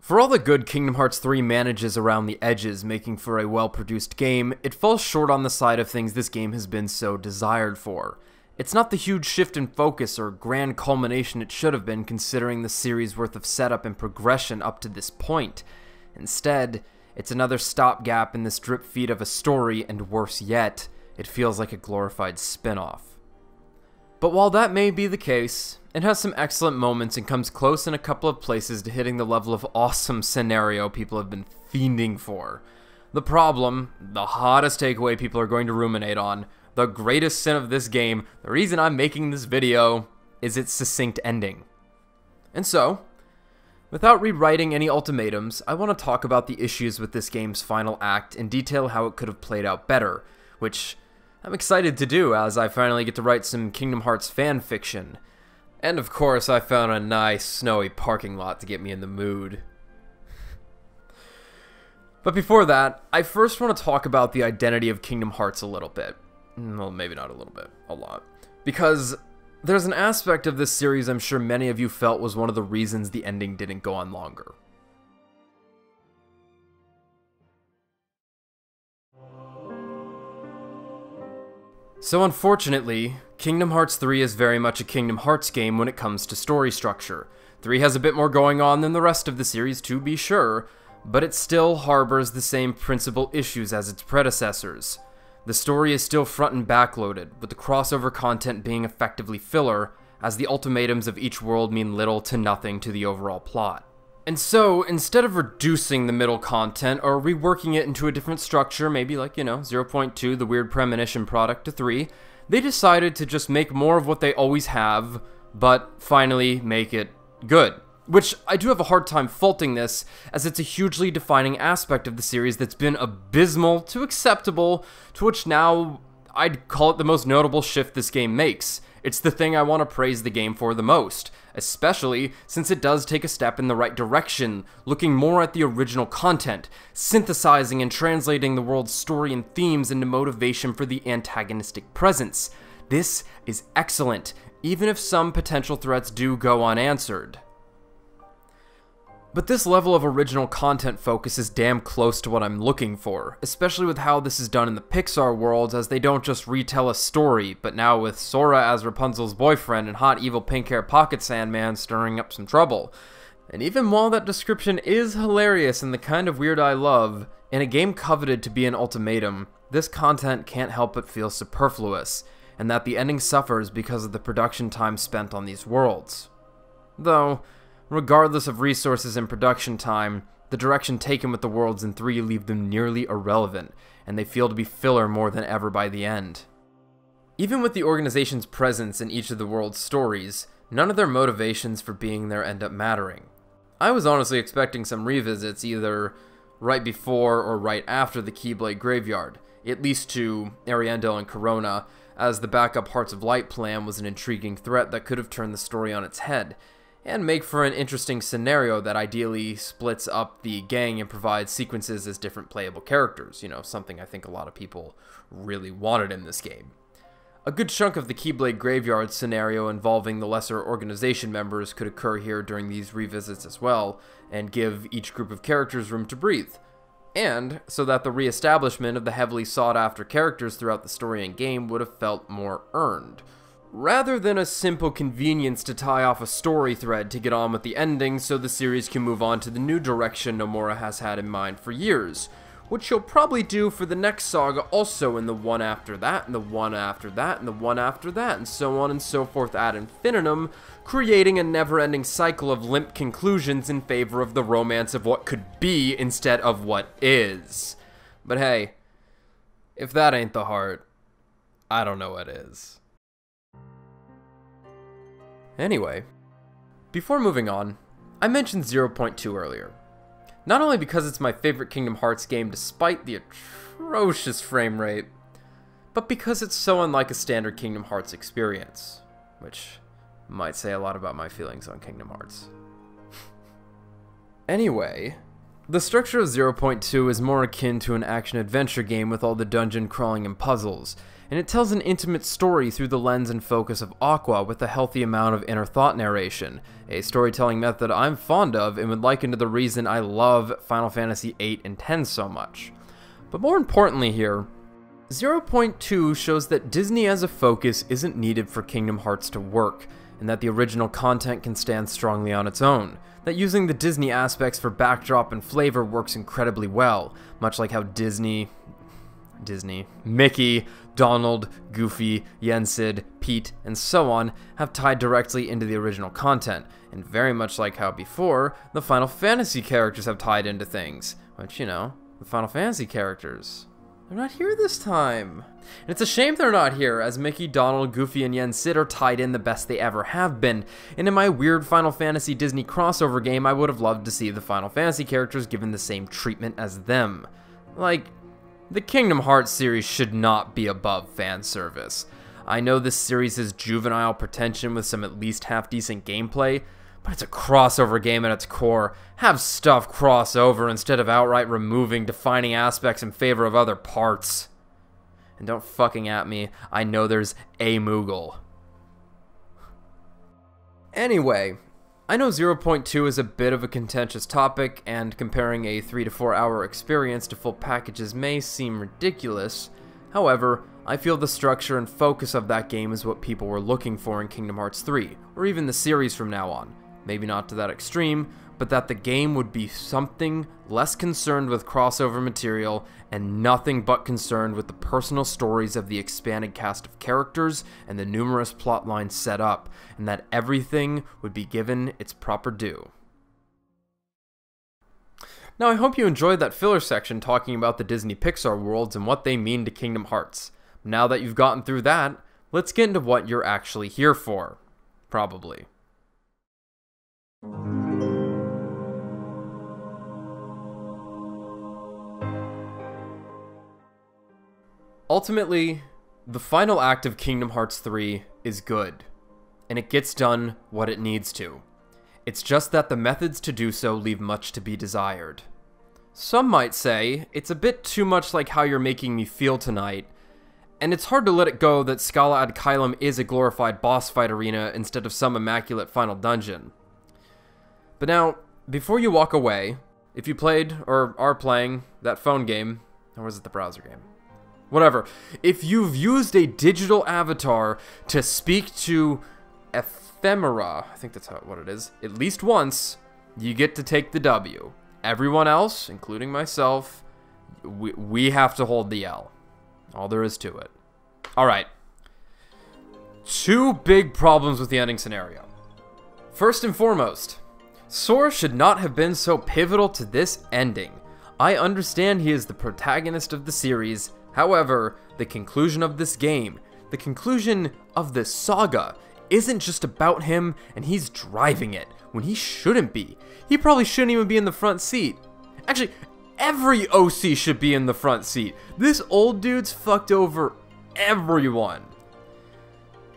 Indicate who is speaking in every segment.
Speaker 1: For all the good Kingdom Hearts 3 manages around the edges, making for a well-produced game, it falls short on the side of things this game has been so desired for. It's not the huge shift in focus or grand culmination it should have been considering the series' worth of setup and progression up to this point. Instead, it's another stopgap in this drip feed of a story, and worse yet, it feels like a glorified spin-off. But while that may be the case, it has some excellent moments and comes close in a couple of places to hitting the level of awesome scenario people have been fiending for. The problem, the hottest takeaway people are going to ruminate on, the greatest sin of this game, the reason I'm making this video, is its succinct ending. And so, without rewriting any ultimatums, I want to talk about the issues with this game's final act and detail how it could have played out better, which I'm excited to do as I finally get to write some Kingdom Hearts fan fiction. And of course, I found a nice, snowy parking lot to get me in the mood. But before that, I first want to talk about the identity of Kingdom Hearts a little bit. Well, maybe not a little bit, a lot. Because there's an aspect of this series I'm sure many of you felt was one of the reasons the ending didn't go on longer. So unfortunately, Kingdom Hearts 3 is very much a Kingdom Hearts game when it comes to story structure. 3 has a bit more going on than the rest of the series, to be sure, but it still harbors the same principal issues as its predecessors. The story is still front and back loaded, with the crossover content being effectively filler, as the ultimatums of each world mean little to nothing to the overall plot. And so, instead of reducing the middle content or reworking it into a different structure, maybe like, 0.2, the weird premonition product, to 3, they decided to just make more of what they always have, but finally make it good. Which, I do have a hard time faulting this, as it's a hugely defining aspect of the series that's been abysmal to acceptable, to which now I'd call it the most notable shift this game makes. It's the thing I want to praise the game for the most, especially since it does take a step in the right direction, looking more at the original content, synthesizing and translating the world's story and themes into motivation for the antagonistic presence. This is excellent, even if some potential threats do go unanswered. But this level of original content focus is damn close to what I'm looking for, especially with how this is done in the Pixar worlds, as they don't just retell a story, but now with Sora as Rapunzel's boyfriend and hot evil pink-hair pocket sandman stirring up some trouble. And even while that description is hilarious and the kind of weird I love, in a game coveted to be an ultimatum, this content can't help but feel superfluous, and that the ending suffers because of the production time spent on these worlds. Though, regardless of resources and production time, the direction taken with the worlds in 3 leave them nearly irrelevant, and they feel to be filler more than ever by the end. Even with the organization's presence in each of the world's stories, none of their motivations for being there end up mattering. I was honestly expecting some revisits either right before or right after the Keyblade Graveyard, at least to Ariandel and Corona, as the backup Hearts of Light plan was an intriguing threat that could have turned the story on its head, and make for an interesting scenario that ideally splits up the gang and provides sequences as different playable characters, something I think a lot of people really wanted in this game. A good chunk of the Keyblade Graveyard scenario involving the lesser organization members could occur here during these revisits as well, and give each group of characters room to breathe. And so that the re-establishment of the heavily sought-after characters throughout the story and game would have felt more earned, rather than a simple convenience to tie off a story thread to get on with the ending so the series can move on to the new direction Nomura has had in mind for years, which she'll probably do for the next saga also in the one after that, and the one after that, and the one after that, and so on and so forth ad infinitum, creating a never-ending cycle of limp conclusions in favor of the romance of what could be instead of what is. But hey, if that ain't the heart, I don't know what is. Anyway, before moving on, I mentioned 0.2 earlier. Not only because it's my favorite Kingdom Hearts game despite the atrocious frame rate, but because it's so unlike a standard Kingdom Hearts experience, which might say a lot about my feelings on Kingdom Hearts. Anyway, The structure of 0.2 is more akin to an action-adventure game with all the dungeon crawling and puzzles, and it tells an intimate story through the lens and focus of Aqua with a healthy amount of inner thought narration, a storytelling method I'm fond of and would liken to the reason I love Final Fantasy VIII and X so much. But more importantly here, 0.2 shows that Disney as a focus isn't needed for Kingdom Hearts to work, and that the original content can stand strongly on its own, that using the Disney aspects for backdrop and flavor works incredibly well, much like how Mickey, Donald, Goofy, Yensid, Pete, and so on have tied directly into the original content, and very much like how before, the Final Fantasy characters have tied into things, which, you know, the Final Fantasy characters, they're not here this time. And it's a shame they're not here, as Mickey, Donald, Goofy, and Yensid are tied in the best they ever have been, and in my weird Final Fantasy Disney crossover game, I would have loved to see the Final Fantasy characters given the same treatment as them. Like, the Kingdom Hearts series should not be above fan service. I know this series is juvenile pretension with some at least half-decent gameplay, but it's a crossover game at its core. Have stuff cross over instead of outright removing defining aspects in favor of other parts. And don't fucking at me, I know there's a Moogle. Anyway, I know 0.2 is a bit of a contentious topic, and comparing a 3 to 4 hour experience to full packages may seem ridiculous. However, I feel the structure and focus of that game is what people were looking for in Kingdom Hearts 3, or even the series from now on. Maybe not to that extreme, but that the game would be something less concerned with crossover material and nothing but concerned with the personal stories of the expanded cast of characters and the numerous plot lines set up, and that everything would be given its proper due. Now, I hope you enjoyed that filler section talking about the Disney Pixar worlds and what they mean to Kingdom Hearts. Now that you've gotten through that, let's get into what you're actually here for. Probably. Ultimately, the final act of Kingdom Hearts 3 is good, and it gets done what it needs to. It's just that the methods to do so leave much to be desired. Some might say it's a bit too much like how you're making me feel tonight, and it's hard to let it go that Scala ad Caelum is a glorified boss fight arena instead of some immaculate final dungeon. But now, before you walk away, if you played or are playing that phone game, or was it the browser game? Whatever. If you've used a digital avatar to speak to ephemera, I think that's what it is, at least once, you get to take the W. Everyone else, including myself, we have to hold the L. All there is to it. Alright. 2 big problems with the ending scenario. First and foremost, Sora should not have been so pivotal to this ending. I understand he is the protagonist of the series, however, the conclusion of this game, the conclusion of this saga, isn't just about him and he's driving it, when he shouldn't be. He probably shouldn't even be in the front seat. Actually, every OC should be in the front seat. This old dude's fucked over everyone.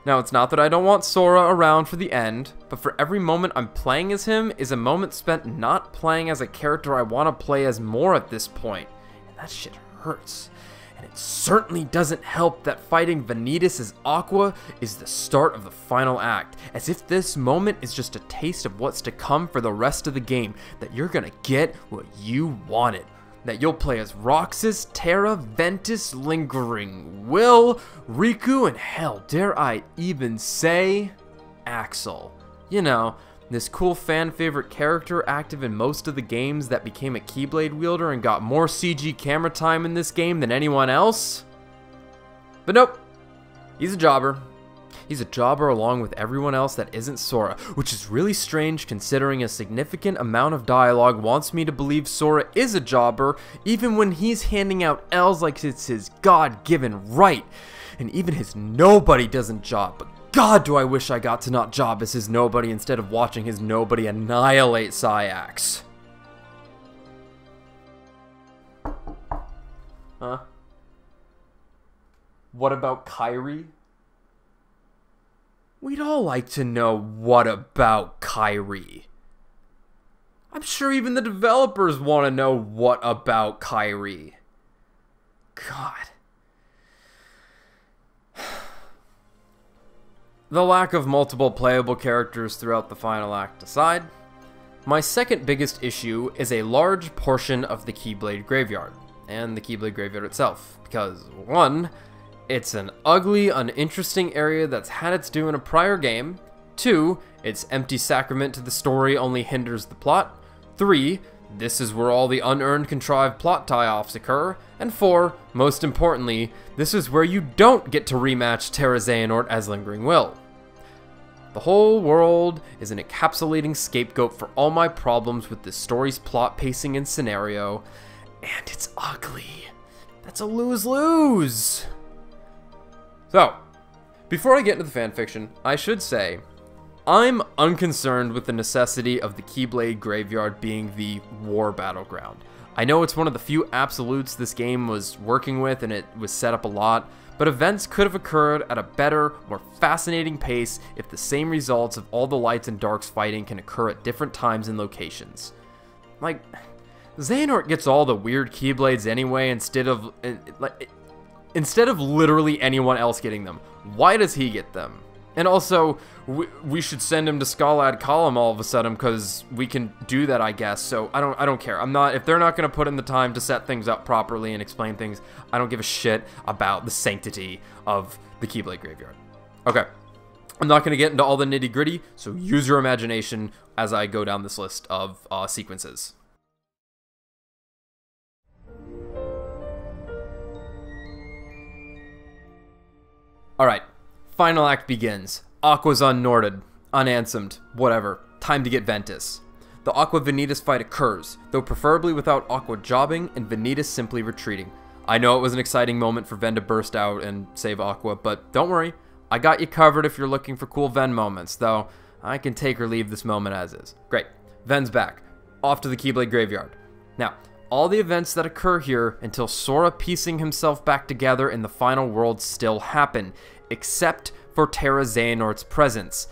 Speaker 1: Now, it's not that I don't want Sora around for the end, but for every moment I'm playing as him is a moment spent not playing as a character I want to play as more at this point. And that shit hurts. And it certainly doesn't help that fighting Vanitas as Aqua is the start of the final act, as if this moment is just a taste of what's to come for the rest of the game, that you're gonna get what you wanted. That you'll play as Roxas, Terra, Ventus, Lingering, Will, Riku, and hell, dare I even say, Axel. You know, this cool fan favorite character active in most of the games that became a Keyblade wielder and got more CG camera time in this game than anyone else. But nope, he's a jobber. He's a jobber along with everyone else that isn't Sora, which is really strange considering a significant amount of dialogue wants me to believe Sora is a jobber, even when he's handing out L's like it's his God-given right. And even his nobody doesn't job, but God, do I wish I got to not job as his nobody instead of watching his nobody annihilate Saïx. Huh? What about Kairi? We'd all like to know what about Kairi. I'm sure even the developers want to know what about Kairi. God. The lack of multiple playable characters throughout the final act aside, my second biggest issue is a large portion of the Keyblade Graveyard, and the Keyblade Graveyard itself, because 1, it's an ugly, uninteresting area that's had its due in a prior game, 2, its empty sacrament to the story only hinders the plot, 3, this is where all the unearned contrived plot tie-offs occur, and 4, most importantly, this is where you don't get to rematch Terra Xehanort as Lingering Will. The whole world is an encapsulating scapegoat for all my problems with this story's plot pacing and scenario, and it's ugly. That's a lose-lose. So, before I get into the fanfiction, I should say, I'm unconcerned with the necessity of the Keyblade Graveyard being the war battleground. I know it's one of the few absolutes this game was working with and it was set up a lot, but events could have occurred at a better, more fascinating pace if the same results of all the lights and darks fighting can occur at different times and locations. Like, Xehanort gets all the weird Keyblades anyway instead of literally anyone else getting them. Why does he get them? And also, we should send him to Scalad Column all of a sudden because we can do that, I guess. So I don't care. If they're not going to put in the time to set things up properly and explain things, I don't give a shit about the sanctity of the Keyblade Graveyard. Okay, I'm not going to get into all the nitty gritty, so use your imagination as I go down this list of sequences. All right. Final act begins. Aqua's unnorted, unanthemed, whatever. Time to get Ventus. The Aqua Vanitas fight occurs, though preferably without Aqua jobbing and Vanitas simply retreating. I know it was an exciting moment for Ven to burst out and save Aqua, but don't worry, I got you covered if you're looking for cool Ven moments, though I can take or leave this moment as is. Great, Ven's back, off to the Keyblade Graveyard. Now, all the events that occur here until Sora piecing himself back together in the final world still happen, except for Terra Xehanort's presence.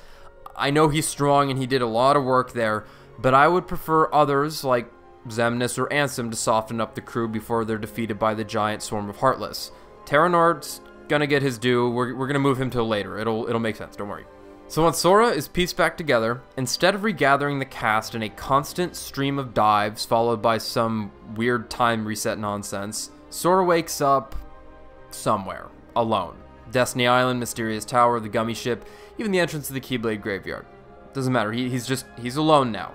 Speaker 1: I know he's strong and he did a lot of work there, but I would prefer others like Xemnas or Ansem to soften up the crew before they're defeated by the giant swarm of Heartless. Terranort's gonna get his due. We're gonna move him till later. It'll make sense, don't worry. So once Sora is pieced back together, instead of regathering the cast in a constant stream of dives followed by some weird time reset nonsense, Sora wakes up somewhere, alone. Destiny Island, Mysterious Tower, the Gummy Ship, even the entrance to the Keyblade Graveyard. Doesn't matter, he's alone now.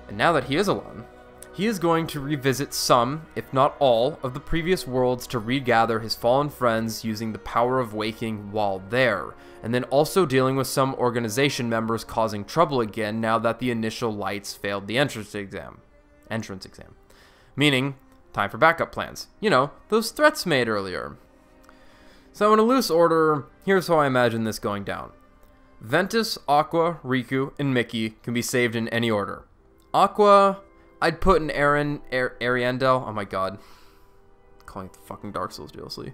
Speaker 1: And now that he is alone, he is going to revisit some, if not all, of the previous worlds to regather his fallen friends using the power of waking while there, and then also dealing with some organization members causing trouble again now that the initial lights failed the entrance exam. Meaning, time for backup plans. You know, those threats made earlier. So in a loose order, here's how I imagine this going down. Ventus, Aqua, Riku, and Mickey can be saved in any order. Aqua, I'd put in Ariandel. Oh my god. Calling it the fucking Dark Souls DLC.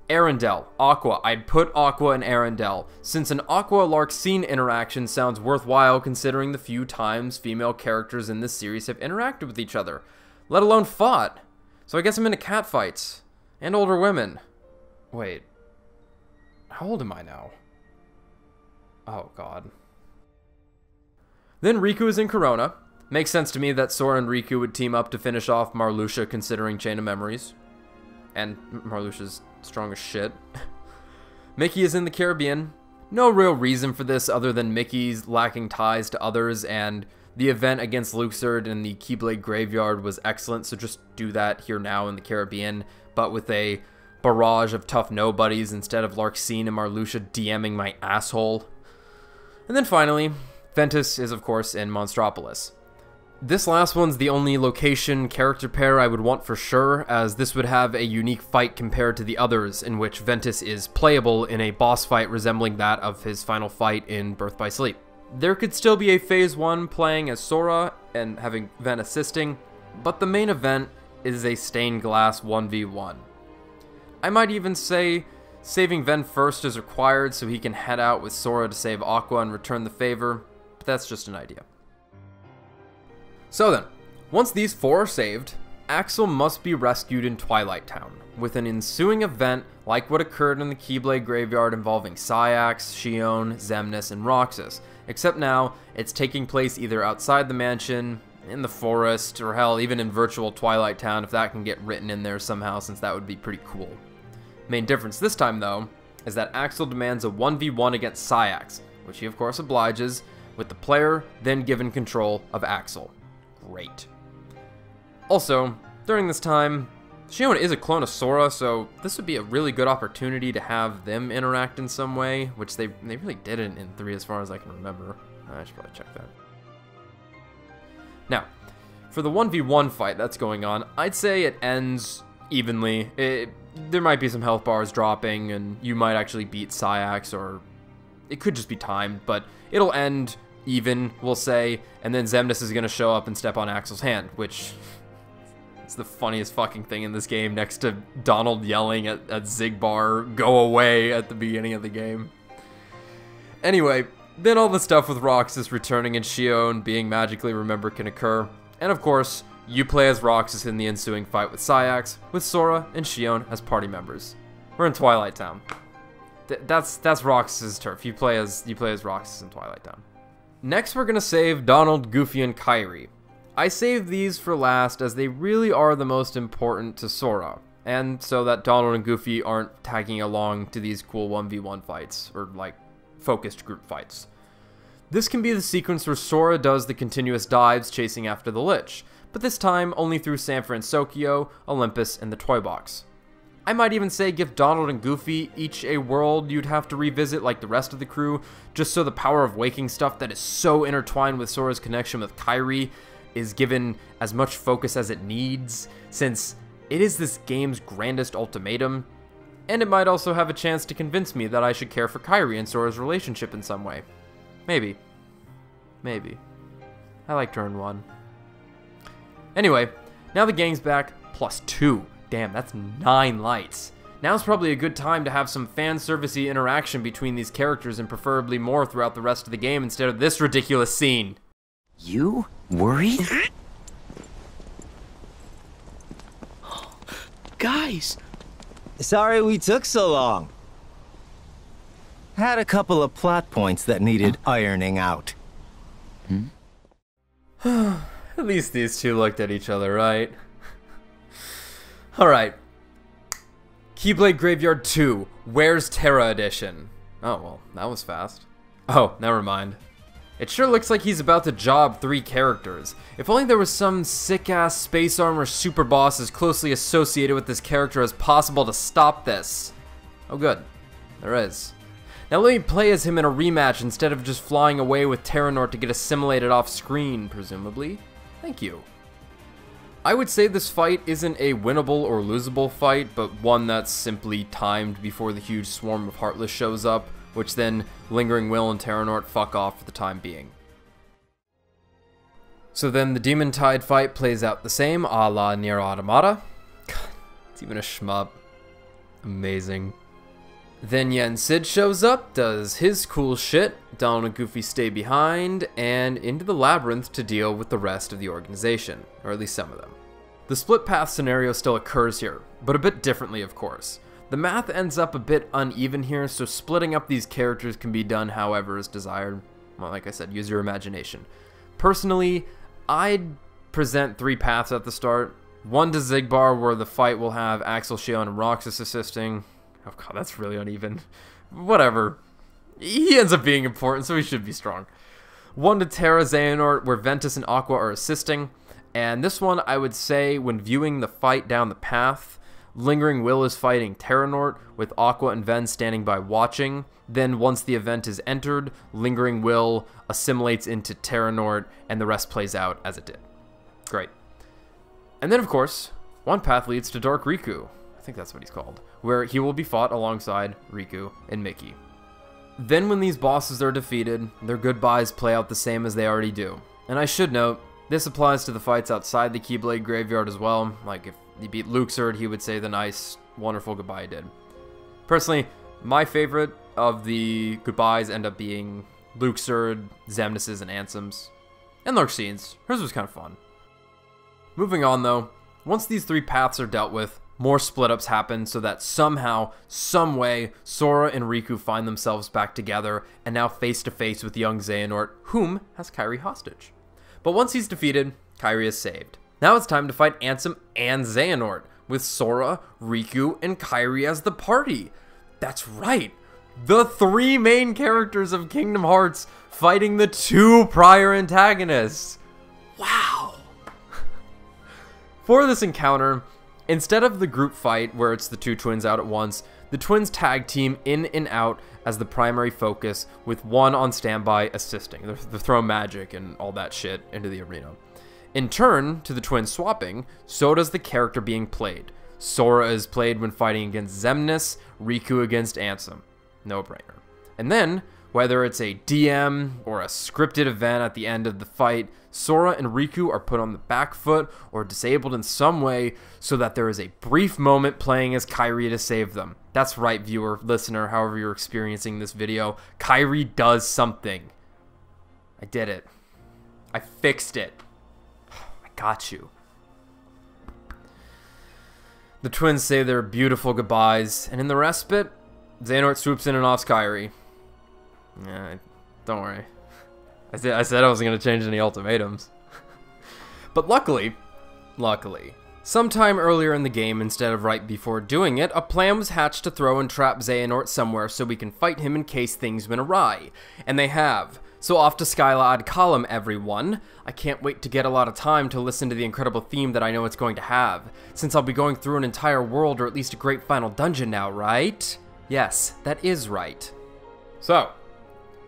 Speaker 1: Arendelle, Aqua. I'd put Aqua in Arendelle, since an Aqua-Larxene interaction sounds worthwhile considering the few times female characters in this series have interacted with each other, let alone fought. So I guess I'm into catfights. And older women. Wait. How old am I now? Oh god. Then Riku is in Corona. Makes sense to me that Sora and Riku would team up to finish off Marluxia considering Chain of Memories. And Marluxia's strong as shit. Mickey is in the Caribbean. No real reason for this other than Mickey's lacking ties to others, and the event against Luxord in the Keyblade Graveyard was excellent, so just do that here now in the Caribbean, but with a barrage of tough nobodies instead of Larxene and Marluxia DMing my asshole. And then finally, Ventus is of course in Monstropolis. This last one's the only location character pair I would want for sure, as this would have a unique fight compared to the others, in which Ventus is playable in a boss fight resembling that of his final fight in Birth by Sleep. There could still be a Phase 1 playing as Sora and having Ven assisting, but the main event is a stained glass 1v1. I might even say saving Ven first is required so he can head out with Sora to save Aqua and return the favor, but that's just an idea. So then, once these 4 are saved, Axel must be rescued in Twilight Town, with an ensuing event like what occurred in the Keyblade Graveyard involving Saïx, Xion, Xemnas, and Roxas, except now it's taking place either outside the mansion, in the forest, or hell, even in virtual Twilight Town if that can get written in there somehow, since that would be pretty cool. Main difference this time, though, is that Axel demands a 1v1 against Saïx, which he of course obliges, with the player then given control of Axel. Great. Also, during this time, Xion is a clone of Sora, so this would be a really good opportunity to have them interact in some way, which they really didn't in 3 as far as I can remember. I should probably check that. Now, for the 1v1 fight that's going on, I'd say it ends evenly. There might be some health bars dropping, and you might actually beat Saïx, or it could just be timed, but it'll end even, we'll say, and then Xemnas is going to show up and step on Axel's hand, which is the funniest fucking thing in this game, next to Donald yelling at Xigbar, "Go away," at the beginning of the game. Anyway, then all the stuff with Roxas returning and Xion being magically remembered can occur, and of course, you play as Roxas in the ensuing fight with Saïx, with Sora and Xion as party members. We're in Twilight Town. That's Roxas' turf. You play as Roxas in Twilight Town. Next, we're gonna save Donald, Goofy, and Kairi. I saved these for last as they really are the most important to Sora, and so that Donald and Goofy aren't tagging along to these cool 1v1 fights, or like focused group fights. This can be the sequence where Sora does the continuous dives chasing after the Lich, but this time only through San Francisco, Olympus, and the Toy Box. I might even say give Donald and Goofy each a world you'd have to revisit like the rest of the crew, just so the power of waking stuff that is so intertwined with Sora's connection with Kairi is given as much focus as it needs, since it is this game's grandest ultimatum, and it might also have a chance to convince me that I should care for Kairi and Sora's relationship in some way. Maybe. Maybe. I like turn 1. Anyway, now the gang's back, +2. Damn, that's 9 lights. Now's probably a good time to have some fan servicey interaction between these characters, and preferably more throughout the rest of the game instead of this ridiculous scene.
Speaker 2: You worried? Guys!
Speaker 3: Sorry we took so long. Had a couple of plot points that needed ironing out.
Speaker 1: At least these two looked at each other, right? Alright. Keyblade Graveyard 2, Where's Terra Edition? Oh, well, that was fast. Oh, never mind. It sure looks like he's about to job 3 characters. If only there was some sick-ass space armor super boss as closely associated with this character as possible to stop this. Oh good, there is. Now let me play as him in a rematch instead of just flying away with Terranort to get assimilated off screen, presumably. Thank you. I would say this fight isn't a winnable or losable fight, but one that's simply timed before the huge swarm of Heartless shows up, which then Lingering Will and Terranort fuck off for the time being. So then the Demon Tide fight plays out the same, a la Nier Automata. God, it's even a shmup. Amazing. Then Yen Sid shows up, does his cool shit, Donald and Goofy stay behind, and into the labyrinth to deal with the rest of the organization, or at least some of them. The split path scenario still occurs here, but a bit differently of course. The math ends up a bit uneven here, so splitting up these characters can be done however is desired. Well, like I said, use your imagination. Personally, I'd present 3 paths at the start. One to Xigbar, where the fight will have Axel, Xion, and Roxas assisting. Oh god, that's really uneven. Whatever. He ends up being important, so he should be strong. One to Terra Xehanort, where Ventus and Aqua are assisting. And this one, I would say, when viewing the fight down the path, Lingering Will is fighting Terranort, with Aqua and Ven standing by watching. Then once the event is entered, Lingering Will assimilates into Terranort, and the rest plays out as it did. Great. And then, of course, one path leads to Dark Riku. I think that's what he's called, where he will be fought alongside Riku and Mickey. Then when these bosses are defeated, their goodbyes play out the same as they already do. And I should note, this applies to the fights outside the Keyblade Graveyard as well. Like if he beat Luxord, he would say the nice, wonderful goodbye he did. Personally, my favorite of the goodbyes end up being Luxord, Xemnas, and Ansem's. And Larxine's. Hers was kind of fun. Moving on though, once these three paths are dealt with, more split-ups happen so that somehow, someway, Sora and Riku find themselves back together and now face to face with young Xehanort, whom has Kairi hostage. But once he's defeated, Kairi is saved. Now it's time to fight Ansem and Xehanort, with Sora, Riku, and Kairi as the party. That's right, the three main characters of Kingdom Hearts fighting the two prior antagonists. Wow! For this encounter, instead of the group fight where it's the two twins out at once, the twins tag team in and out as the primary focus, with one on standby assisting. They're throwing magic and all that shit into the arena. In turn to the twins swapping, so does the character being played. Sora is played when fighting against Xemnas, Riku against Ansem. No brainer. And then, whether it's a DM or a scripted event at the end of the fight, Sora and Riku are put on the back foot or disabled in some way so that there is a brief moment playing as Kairi to save them. That's right, viewer, listener, however you're experiencing this video. Kairi does something. I did it. I fixed it. I got you. The twins say their beautiful goodbyes, and in the respite, Xehanort swoops in and offs Kairi. Yeah, don't worry. I said I wasn't going to change any ultimatums. But luckily, sometime earlier in the game, instead of right before doing it, a plan was hatched to throw and trap Xehanort somewhere so we can fight him in case things went awry. And they have. So off to Skyla ad Column, everyone. I can't wait to get a lot of time to listen to the incredible theme that I know it's going to have, since I'll be going through an entire world or at least a great final dungeon now, right? Yes, that is right. So,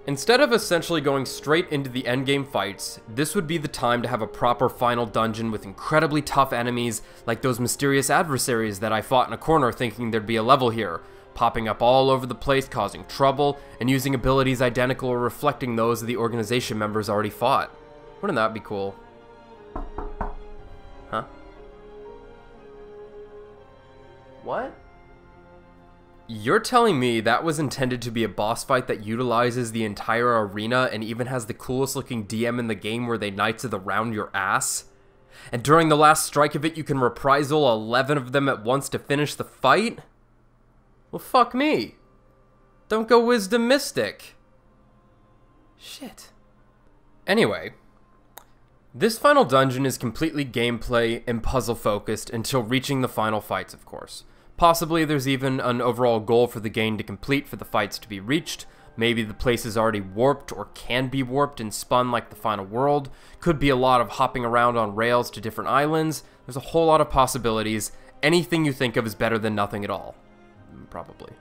Speaker 1: instead of essentially going straight into the endgame fights, this would be the time to have a proper final dungeon with incredibly tough enemies like those mysterious adversaries that I fought in a corner thinking there'd be a level here, popping up all over the place causing trouble, and using abilities identical or reflecting those of the organization members already fought. Wouldn't that be cool? Huh? What? You're telling me that was intended to be a boss fight that utilizes the entire arena and even has the coolest looking DM in the game where they Knights of the Round your ass? And during the last strike of it you can reprisal 11 of them at once to finish the fight? Well, fuck me. Don't go Wisdom Mystic. Shit. Anyway, this final dungeon is completely gameplay and puzzle focused until reaching the final fights, of course. Possibly there's even an overall goal for the game to complete for the fights to be reached. Maybe the place is already warped or can be warped and spun like the final world. Could be a lot of hopping around on rails to different islands. There's a whole lot of possibilities. Anything you think of is better than nothing at all. Probably.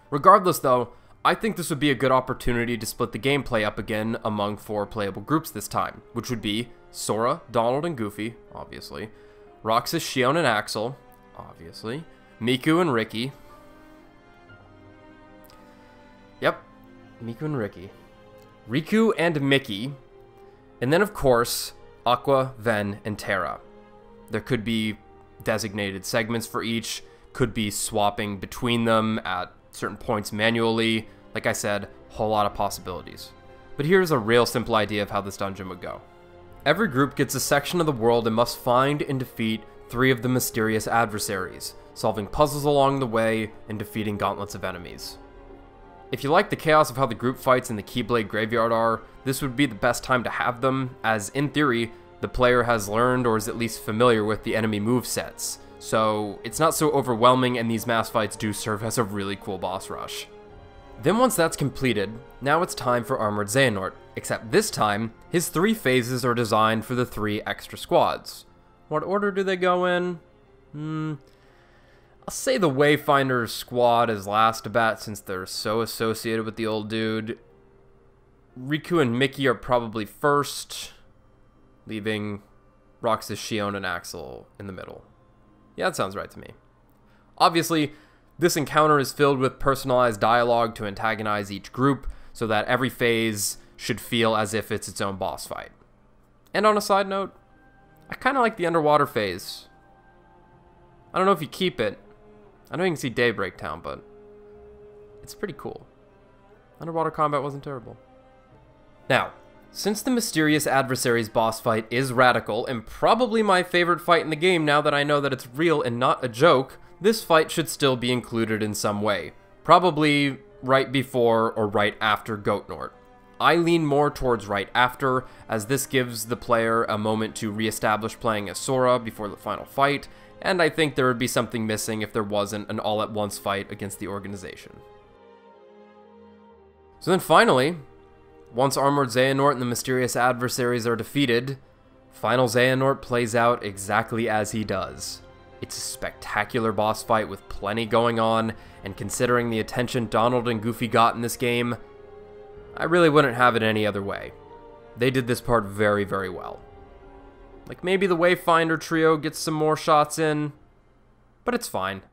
Speaker 1: Regardless though, I think this would be a good opportunity to split the gameplay up again among 4 playable groups this time, which would be Sora, Donald, and Goofy, obviously, Roxas, Xion, and Axel, obviously, Miku and Ricky. Yep, Miku and Ricky. Riku and Mickey. And then, of course, Aqua, Ven, and Terra. There could be designated segments for each, could be swapping between them at certain points manually. Like I said, a whole lot of possibilities. But here's a real simple idea of how this dungeon would go. Every group gets a section of the world and must find and defeat 3 of the mysterious adversaries, solving puzzles along the way and defeating gauntlets of enemies. If you like the chaos of how the group fights in the Keyblade Graveyard are, this would be the best time to have them, as in theory, the player has learned or is at least familiar with the enemy movesets. So it's not so overwhelming, and these mass fights do serve as a really cool boss rush. Then once that's completed, now it's time for Armored Xehanort, except this time, his 3 phases are designed for the 3 extra squads. What order do they go in? I'll say the Wayfinder's squad is last to bat since they're so associated with the old dude. Riku and Mickey are probably first, leaving Roxas, Xion, and Axel in the middle. Yeah, that sounds right to me. Obviously, this encounter is filled with personalized dialogue to antagonize each group, so that every phase should feel as if it's its own boss fight. And on a side note, I kind of like the underwater phase. I don't know if you keep it. I know you can see Daybreak Town, but it's pretty cool. Underwater combat wasn't terrible. Now, Since the Mysterious Adversaries boss fight is radical, and probably my favorite fight in the game now that I know that it's real and not a joke, this fight should still be included in some way. Probably right before or right after Goatnort. I lean more towards right after, as this gives the player a moment to re-establish playing as Sora before the final fight, and I think there would be something missing if there wasn't an all-at-once fight against the organization. So then finally, once Armored Xehanort and the Mysterious Adversaries are defeated, Final Xehanort plays out exactly as he does. It's a spectacular boss fight with plenty going on, and considering the attention Donald and Goofy got in this game, I really wouldn't have it any other way. They did this part very, very well. Like, maybe the Wayfinder trio gets some more shots in, but it's fine.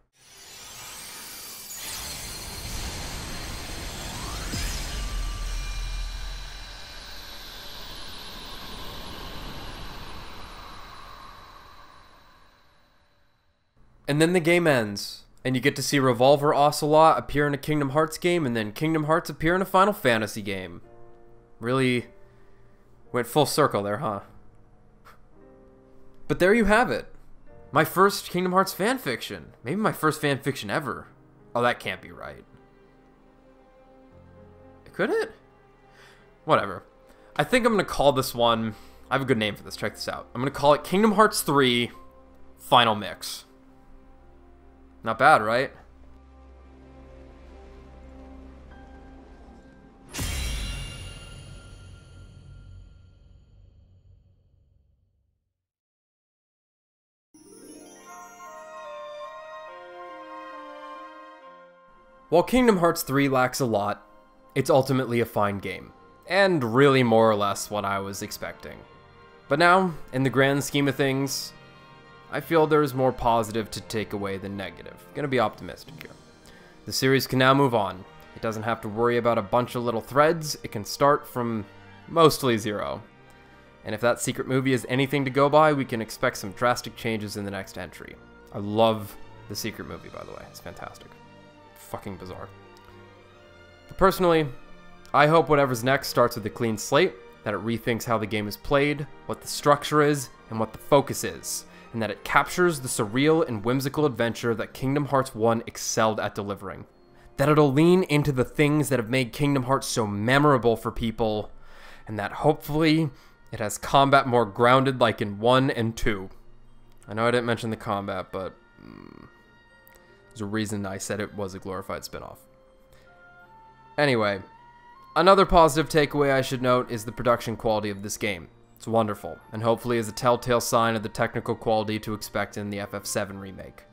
Speaker 1: And then the game ends, and you get to see Revolver Ocelot appear in a Kingdom Hearts game, and then Kingdom Hearts appear in a Final Fantasy game. Really went full circle there, huh? But there you have it. My first Kingdom Hearts fanfiction. Maybe my first fanfiction ever. Oh, that can't be right. Could it? Whatever. I think I'm going to call this one... I have a good name for this. Check this out. I'm going to call it Kingdom Hearts 3 Final Mix. Not bad, right? While Kingdom Hearts 3 lacks a lot, it's ultimately a fine game, and really more or less what I was expecting. But now, in the grand scheme of things, I feel there's more positive to take away than negative. Gonna be optimistic here. The series can now move on. It doesn't have to worry about a bunch of little threads. It can start from mostly zero. And if that secret movie is anything to go by, we can expect some drastic changes in the next entry. I love the secret movie, by the way. It's fantastic. Fucking bizarre. But personally, I hope whatever's next starts with a clean slate, that it rethinks how the game is played, what the structure is, and what the focus is, and that it captures the surreal and whimsical adventure that Kingdom Hearts 1 excelled at delivering. That it'll lean into the things that have made Kingdom Hearts so memorable for people, and that hopefully it has combat more grounded like in 1 and 2. I know I didn't mention the combat, but there's a reason I said it was a glorified spinoff. Anyway, another positive takeaway I should note is the production quality of this game. It's wonderful, and hopefully is a telltale sign of the technical quality to expect in the FF7 remake.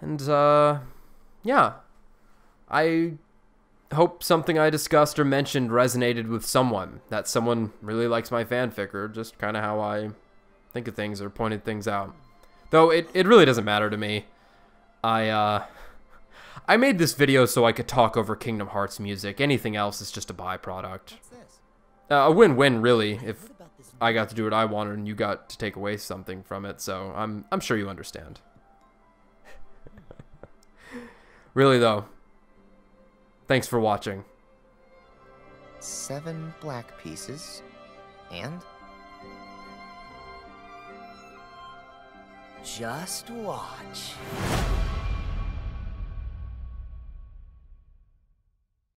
Speaker 1: And, yeah. I hope something I discussed or mentioned resonated with someone, that someone really likes my fanfic, or just kind of how I think of things or pointed things out. Though it really doesn't matter to me. I made this video so I could talk over Kingdom Hearts music. Anything else is just a byproduct. A win-win, really, if I got to do what I wanted and you got to take away something from it, so I'm sure you understand. Really, though, thanks for watching.
Speaker 2: 7 black pieces, and... just watch.